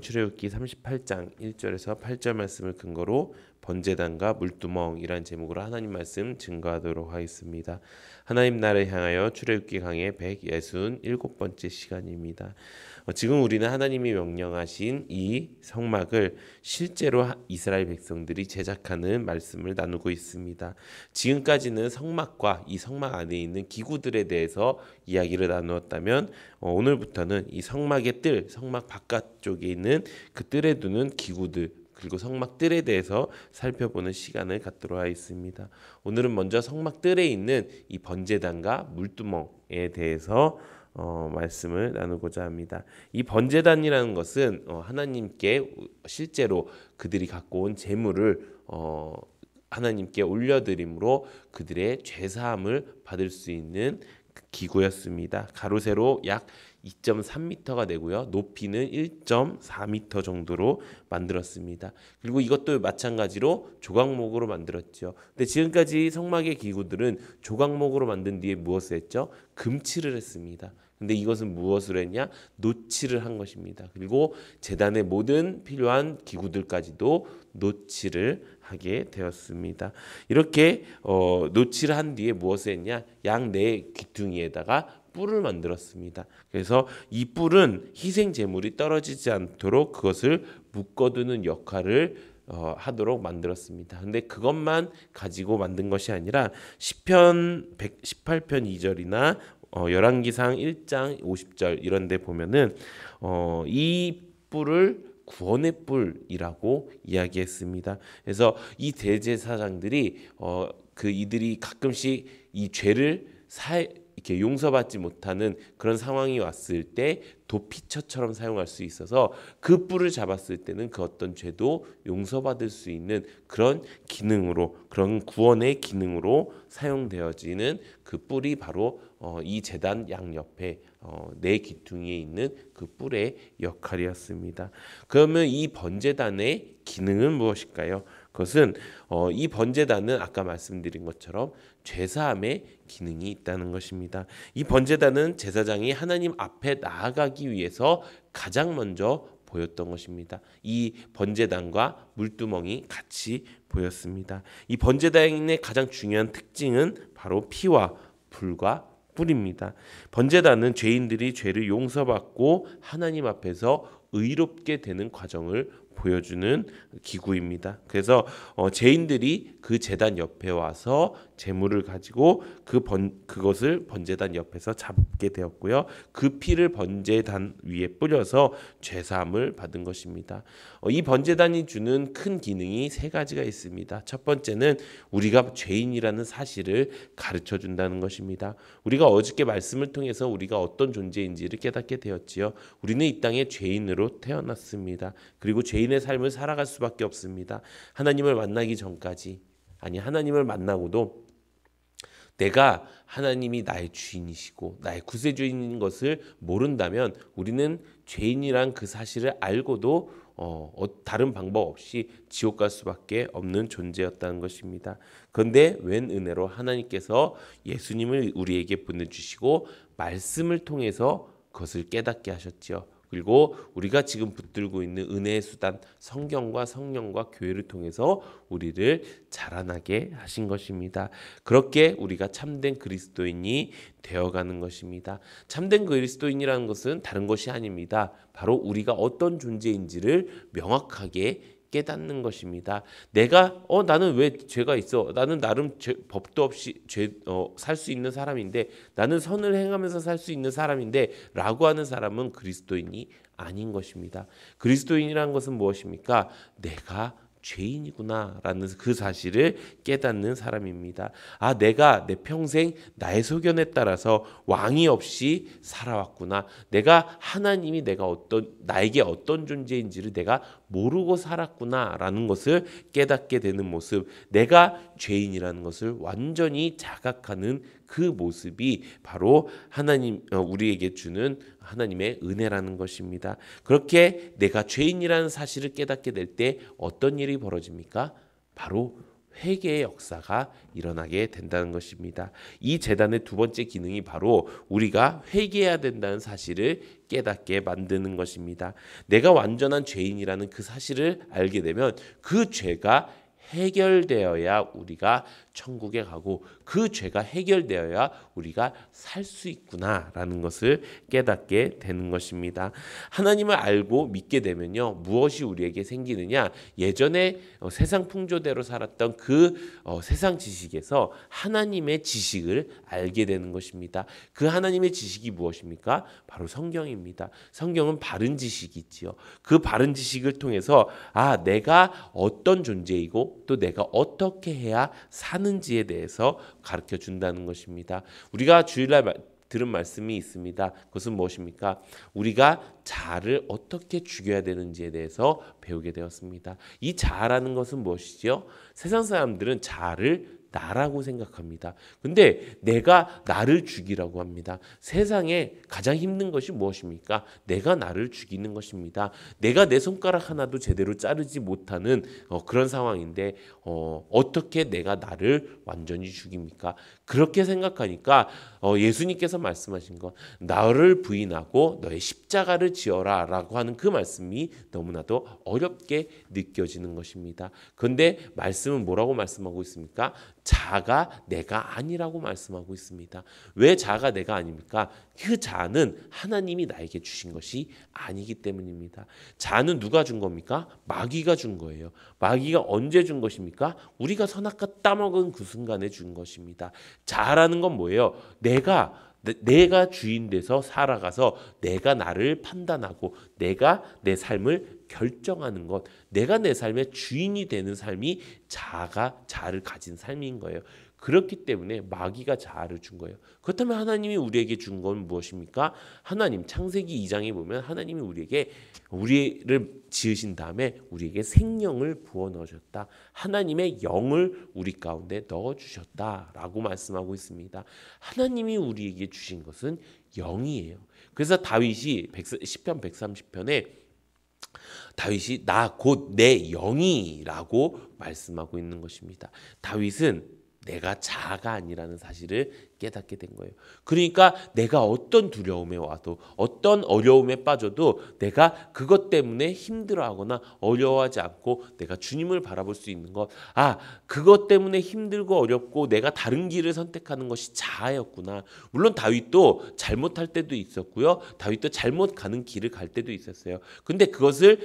출애굽기 38장 1절에서 8절 말씀을 근거로 번제단과 물두멍이란 제목으로 하나님 말씀 증거하도록 하겠습니다. 하나님 나라를 향하여 출애굽기 강의 167번째 시간입니다. 지금 우리는 하나님이 명령하신 이 성막을 실제로 이스라엘 백성들이 제작하는 말씀을 나누고 있습니다. 지금까지는 성막과 이 성막 안에 있는 기구들에 대해서 이야기를 나누었다면 오늘부터는 이 성막의 뜰, 성막 바깥쪽에 있는 그 뜰에 두는 기구들 그리고 성막 뜰에 대해서 살펴보는 시간을 갖도록 하겠습니다. 오늘은 먼저 성막 뜰에 있는 이 번제단과 물두멍에 대해서 말씀을 나누고자 합니다. 이 번제단이라는 것은 하나님께 실제로 그들이 갖고 온 제물을 하나님께 올려드림으로 그들의 죄사함을 받을 수 있는 기구였습니다. 가로 세로 약 2.3m가 되고요. 높이는 1.4m 정도로 만들었습니다. 그리고 이것도 마찬가지로 조각목으로 만들었죠. 근데 지금까지 성막의 기구들은 조각목으로 만든 뒤에 무엇을 했죠? 금칠을 했습니다. 근데 이것은 무엇을 했냐? 노칠을 한 것입니다. 그리고 제단의 모든 필요한 기구들까지도 노칠을 하게 되었습니다. 이렇게 노칠을 한 뒤에 무엇을 했냐? 양 네 귀퉁이에다가 뿔을 만들었습니다. 그래서 이 뿔은 희생 제물이 떨어지지 않도록 그것을 묶어두는 역할을 하도록 만들었습니다. 근데 그것만 가지고 만든 것이 아니라 시편 118편 2절이나 열왕기상 1장 50절 이런 데 보면은 이 뿔을 구원의 뿔이라고 이야기했습니다. 그래서 이 대제사장들이 이들이 가끔씩 이 죄를 이렇게 용서받지 못하는 그런 상황이 왔을 때 도피처처럼 사용할 수 있어서 그 뿔을 잡았을 때는 그 어떤 죄도 용서받을 수 있는 그런 기능으로, 그런 구원의 기능으로 사용되어지는 그 뿔이 바로 이 제단 양옆에 네 귀퉁이에 있는 그 뿔의 역할이었습니다. 그러면 이 번제단의 기능은 무엇일까요? 그것은 이 번제단은 아까 말씀드린 것처럼 죄사함의 기능이 있다는 것입니다. 이 번제단은 제사장이 하나님 앞에 나아가기 위해서 가장 먼저 보였던 것입니다. 이 번제단과 물두멍이 같이 보였습니다. 이 번제단의 가장 중요한 특징은 바로 피와 불과 뿔입니다. 번제단은 죄인들이 죄를 용서받고 하나님 앞에서 의롭게 되는 과정을 보여주는 기구입니다. 그래서 죄인들이 그 제단 옆에 와서 제물을 가지고 그것을 번제단 옆에서 잡게 되었고요. 그 피를 번제단 위에 뿌려서 죄사함을 받은 것입니다. 이 번제단이 주는 큰 기능이 세 가지가 있습니다. 첫 번째는 우리가 죄인이라는 사실을 가르쳐 준다는 것입니다. 우리가 어저께 말씀을 통해서 우리가 어떤 존재인지를 깨닫게 되었지요. 우리는 이 땅에 죄인으로 태어났습니다. 그리고 죄인의 삶을 살아갈 수밖에 없습니다. 하나님을 만나기 전까지, 아니 하나님을 만나고도 내가 하나님이 나의 주인이시고 나의 구세주인 것을 모른다면 우리는 죄인이란 그 사실을 알고도 다른 방법 없이 지옥 갈 수밖에 없는 존재였다는 것입니다. 그런데 웬 은혜로 하나님께서 예수님을 우리에게 보내주시고 말씀을 통해서 그것을 깨닫게 하셨지요. 그리고 우리가 지금 붙들고 있는 은혜의 수단 성경과 성령과 교회를 통해서 우리를 자라나게 하신 것입니다. 그렇게 우리가 참된 그리스도인이 되어가는 것입니다. 참된 그리스도인이라는 것은 다른 것이 아닙니다. 바로 우리가 어떤 존재인지를 명확하게 깨닫는 것입니다. 내가 나는 왜 죄가 있어? 나는 나름 법도 없이 살 수 있는 사람인데, 나는 선을 행하면서 살 수 있는 사람인데 라고 하는 사람은 그리스도인이 아닌 것입니다. 그리스도인이라는 것은 무엇입니까? 내가 죄인이구나라는 그 사실을 깨닫는 사람입니다. 내가 내 평생 나의 소견에 따라서 왕이 없이 살아왔구나. 내가 하나님이 나에게 어떤 존재인지를 내가 모르고 살았구나라는 것을 깨닫게 되는 모습, 내가 죄인이라는 것을 완전히 자각하는 그 모습이 바로 하나님 우리에게 주는 하나님의 은혜라는 것입니다. 그렇게 내가 죄인이라는 사실을 깨닫게 될 때 어떤 일이 벌어집니까? 바로 회개의 역사가 일어나게 된다는 것입니다. 이 제단의 두 번째 기능이 바로 우리가 회개해야 된다는 사실을 깨닫게 만드는 것입니다. 내가 완전한 죄인이라는 그 사실을 알게 되면 그 죄가 해결되어야 우리가 천국에 가고 그 죄가 해결되어야 우리가 살 수 있구나라는 것을 깨닫게 되는 것입니다. 하나님을 알고 믿게 되면요, 무엇이 우리에게 생기느냐? 예전에 세상 풍조대로 살았던 그 세상 지식에서 하나님의 지식을 알게 되는 것입니다. 그 하나님의 지식이 무엇입니까? 바로 성경입니다. 성경은 바른 지식이지요. 그 바른 지식을 통해서 내가 어떤 존재이고 또 내가 어떻게 해야 사는지에 대해서 가르쳐 준다는 것입니다. 우리가 주일날 들은 말씀이 있습니다. 그것은 무엇입니까? 우리가 자아를 어떻게 죽여야 되는지에 대해서 배우게 되었습니다. 이 자아라는 것은 무엇이죠? 세상 사람들은 자아를 나라고 생각합니다. 근데 내가 나를 죽이라고 합니다. 세상에 가장 힘든 것이 무엇입니까? 내가 나를 죽이는 것입니다. 내가 내 손가락 하나도 제대로 자르지 못하는 그런 상황인데 어떻게 내가 나를 완전히 죽입니까? 그렇게 생각하니까 예수님께서 말씀하신 것, 나를 부인하고 너의 십자가를 지어라 라고 하는 그 말씀이 너무나도 어렵게 느껴지는 것입니다. 그런데 말씀은 뭐라고 말씀하고 있습니까? 자아가 내가 아니라고 말씀하고 있습니다. 왜 자아가 내가 아닙니까? 그 자아는 하나님이 나에게 주신 것이 아니기 때문입니다. 자아는 누가 준 겁니까? 마귀가 준 거예요. 마귀가 언제 준 것입니까? 우리가 선악과 따먹은 그 순간에 준 것입니다. 자아라는 건 뭐예요? 내가 주인 돼서 살아가서 내가 나를 판단하고 내가 내 삶을 결정하는 것, 내가 내 삶의 주인이 되는 삶이 자아를 가진 삶인 거예요. 그렇기 때문에 마귀가 자아를 준 거예요. 그렇다면 하나님이 우리에게 준 건 무엇입니까? 하나님 창세기 2장에 보면 하나님이 우리를 지으신 다음에 우리에게 생명을 부어 넣으셨다. 하나님의 영을 우리 가운데 넣어 주셨다라고 말씀하고 있습니다. 하나님이 우리에게 주신 것은 영이에요. 그래서 다윗이 시편 130편에 다윗이 나 곧 내 영이라고 말씀하고 있는 것입니다. 다윗은 내가 자아가 아니라는 사실을 깨닫게 된 거예요. 그러니까 내가 어떤 두려움에 와도 어떤 어려움에 빠져도 내가 그것 때문에 힘들어하거나 어려워하지 않고 내가 주님을 바라볼 수 있는 것, 그것 때문에 힘들고 어렵고 내가 다른 길을 선택하는 것이 자아였구나. 물론 다윗도 잘못할 때도 있었고요. 다윗도 잘못 가는 길을 갈 때도 있었어요. 근데 그것을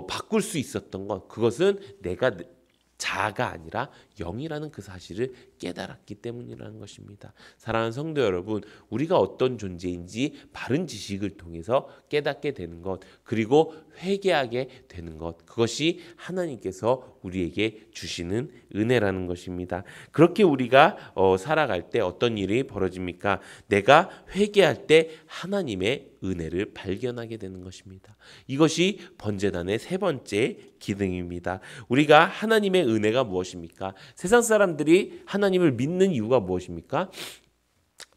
바꿀 수 있었던 건 그것은 내가 자아가 아니라 영이라는 그 사실을 깨달았기 때문이라는 것입니다. 사랑하는 성도 여러분, 우리가 어떤 존재인지 바른 지식을 통해서 깨닫게 되는 것, 그리고 회개하게 되는 것, 그것이 하나님께서 우리에게 주시는 은혜라는 것입니다. 그렇게 우리가 살아갈 때 어떤 일이 벌어집니까? 내가 회개할 때 하나님의 은혜를 발견하게 되는 것입니다. 이것이 번제단의 세 번째 기능입니다. 우리가 하나님의 은혜가 무엇입니까? 세상 사람들이 하나님을 믿는 이유가 무엇입니까?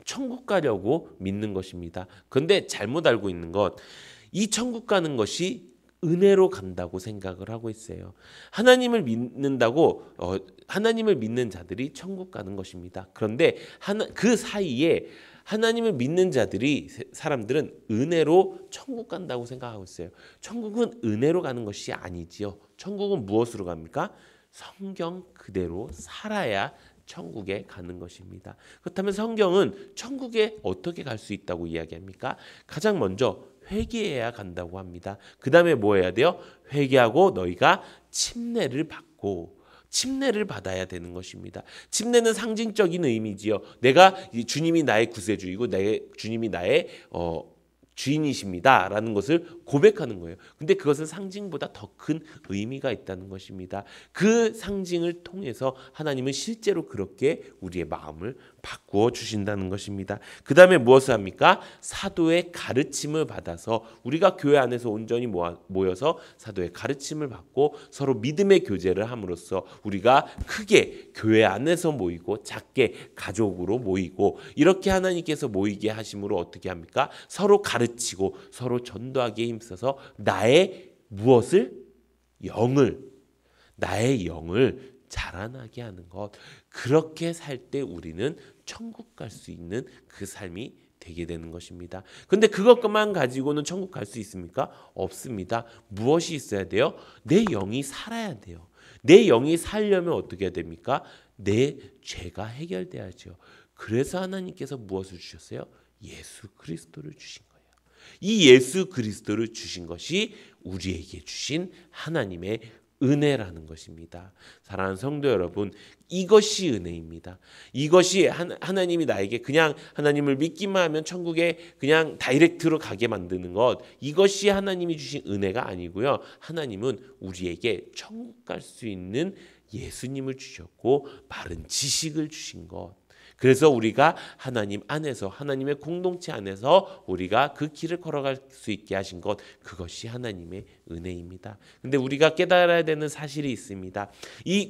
천국 가려고 믿는 것입니다. 그런데 잘못 알고 있는 것, 이 천국 가는 것이 은혜로 간다고 생각을 하고 있어요. 하나님을 믿는다고 하나님을 믿는 자들이 천국 가는 것입니다. 그런데 그 사이에 하나님을 믿는 사람들은 은혜로 천국 간다고 생각하고 있어요. 천국은 은혜로 가는 것이 아니지요. 천국은 무엇으로 갑니까? 성경 그대로 살아야 천국에 가는 것입니다. 그렇다면 성경은 천국에 어떻게 갈 수 있다고 이야기합니까? 가장 먼저 회개해야 간다고 합니다. 그 다음에 뭐 해야 돼요? 회개하고 너희가 침례를 받아야 되는 것입니다. 침례는 상징적인 의미지요. 주님이 나의 구세주이고 주님이 나의 주인이십니다 라는 것을 고백하는 거예요. 근데 그것은 상징보다 더 큰 의미가 있다는 것입니다. 그 상징을 통해서 하나님은 실제로 그렇게 우리의 마음을 바꾸어 주신다는 것입니다. 그 다음에 무엇을 합니까? 사도의 가르침을 받아서 우리가 교회 안에서 온전히 모여서 사도의 가르침을 받고 서로 믿음의 교제를 함으로써 우리가 크게 교회 안에서 모이고 작게 가족으로 모이고 이렇게 하나님께서 모이게 하심으로 어떻게 합니까? 서로 가르치고 서로 전도하기에 힘써서 나의 영을 자라나게 하는 것. 그렇게 살 때 우리는 천국 갈 수 있는 그 삶이 되게 되는 것입니다. 근데 그것만 가지고는 천국 갈 수 있습니까? 없습니다. 무엇이 있어야 돼요? 내 영이 살아야 돼요. 내 영이 살려면 어떻게 해야 됩니까? 내 죄가 해결돼야죠. 그래서 하나님께서 무엇을 주셨어요? 예수 그리스도를 주신 거예요. 이 예수 그리스도를 주신 것이 우리에게 주신 하나님의 은혜라는 것입니다. 사랑하는 성도 여러분, 이것이 은혜입니다. 이것이 하나님이 나에게 그냥 하나님을 믿기만 하면 천국에 그냥 다이렉트로 가게 만드는 것, 이것이 하나님이 주신 은혜가 아니고요. 하나님은 우리에게 천국 갈 수 있는 예수님을 주셨고 바른 지식을 주신 것. 그래서 우리가 하나님 안에서, 하나님의 공동체 안에서 우리가 그 길을 걸어갈 수 있게 하신 것, 그것이 하나님의 은혜입니다. 근데 우리가 깨달아야 되는 사실이 있습니다.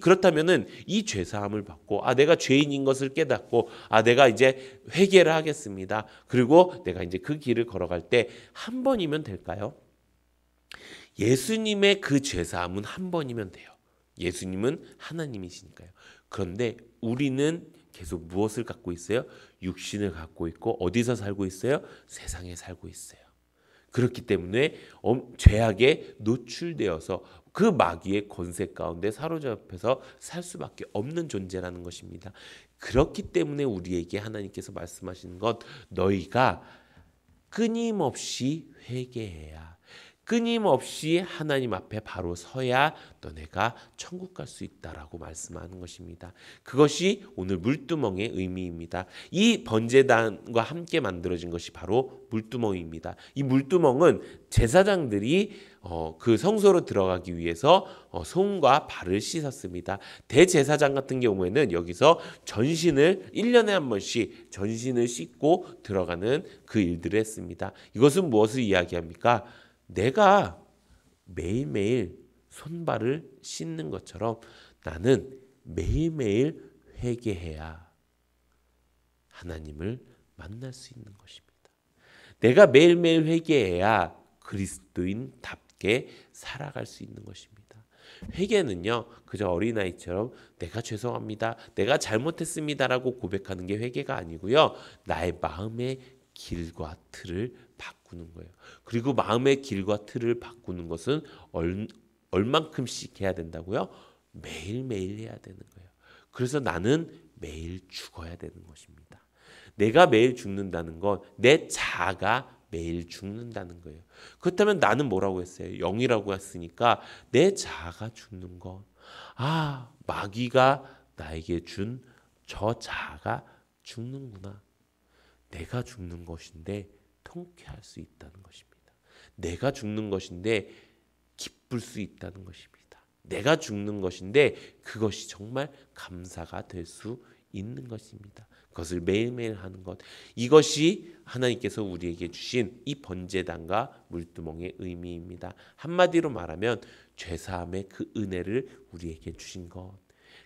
그렇다면은 이 죄 사함을 받고, 내가 죄인인 것을 깨닫고, 내가 이제 회개를 하겠습니다. 그리고 내가 이제 그 길을 걸어갈 때 한 번이면 될까요? 예수님의 그 죄 사함은 한 번이면 돼요. 예수님은 하나님이시니까요. 그런데 우리는 계속 무엇을 갖고 있어요? 육신을 갖고 있고 어디서 살고 있어요? 세상에 살고 있어요. 그렇기 때문에 죄악에 노출되어서 그 마귀의 권세 가운데 사로잡혀서 살 수밖에 없는 존재라는 것입니다. 그렇기 때문에 우리에게 하나님께서 말씀하시는 것, 너희가 끊임없이 회개해야, 끊임없이 하나님 앞에 바로 서야 너네가 천국 갈 수 있다라고 말씀하는 것입니다. 그것이 오늘 물두멍의 의미입니다. 이 번제단과 함께 만들어진 것이 바로 물두멍입니다. 이 물두멍은 제사장들이 그 성소로 들어가기 위해서 손과 발을 씻었습니다. 대제사장 같은 경우에는 여기서 전신을 1년에 한 번씩 전신을 씻고 들어가는 그 일들을 했습니다. 이것은 무엇을 이야기합니까? 내가 매일매일 손발을 씻는 것처럼 나는 매일매일 회개해야 하나님을 만날 수 있는 것입니다. 내가 매일매일 회개해야 그리스도인답게 살아갈 수 있는 것입니다. 회개는요, 그저 어린아이처럼 내가 죄송합니다, 내가 잘못했습니다라고 고백하는 게 회개가 아니고요, 나의 마음의 길과 틀을 바꾸는 거예요. 그리고 마음의 길과 틀을 바꾸는 것은 얼만큼씩 해야 된다고요? 매일매일 해야 되는 거예요. 그래서 나는 매일 죽어야 되는 것입니다. 내가 매일 죽는다는 건 내 자아가 매일 죽는다는 거예요. 그렇다면 나는 뭐라고 했어요? 영이라고 했으니까 내 자아가 죽는 것. 마귀가 나에게 준 저 자아가 죽는구나. 내가 죽는 것인데 통쾌할 수 있다는 것입니다. 내가 죽는 것인데 기쁠 수 있다는 것입니다. 내가 죽는 것인데 그것이 정말 감사가 될 수 있는 것입니다. 그것을 매일매일 하는 것, 이것이 하나님께서 우리에게 주신 이 번제단과 물두멍의 의미입니다. 한마디로 말하면 죄사함의 그 은혜를 우리에게 주신 것,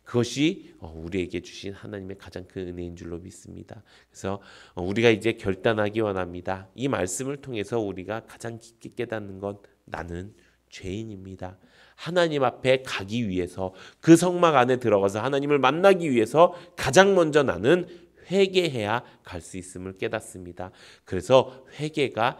그것이 우리에게 주신 하나님의 가장 큰 은혜인 줄로 믿습니다. 그래서 우리가 이제 결단하기 원합니다. 이 말씀을 통해서 우리가 가장 깊게 깨닫는 건, 나는 죄인입니다. 하나님 앞에 가기 위해서, 그 성막 안에 들어가서 하나님을 만나기 위해서 가장 먼저 나는 회개해야 갈 수 있음을 깨닫습니다. 그래서 회개가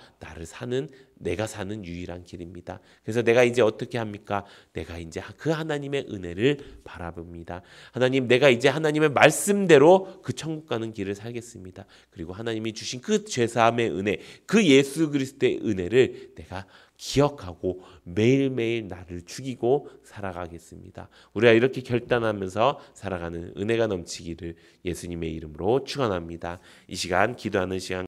내가 사는 유일한 길입니다. 그래서 내가 이제 어떻게 합니까? 내가 이제 그 하나님의 은혜를 바라봅니다. 하나님, 내가 이제 하나님의 말씀대로 그 천국 가는 길을 살겠습니다. 그리고 하나님이 주신 그 죄사함의 은혜, 그 예수 그리스도의 은혜를 내가 기억하고 매일매일 나를 죽이고 살아가겠습니다. 우리가 이렇게 결단하면서 살아가는 은혜가 넘치기를 예수님의 이름으로 축원합니다. 이 시간 기도하는 시간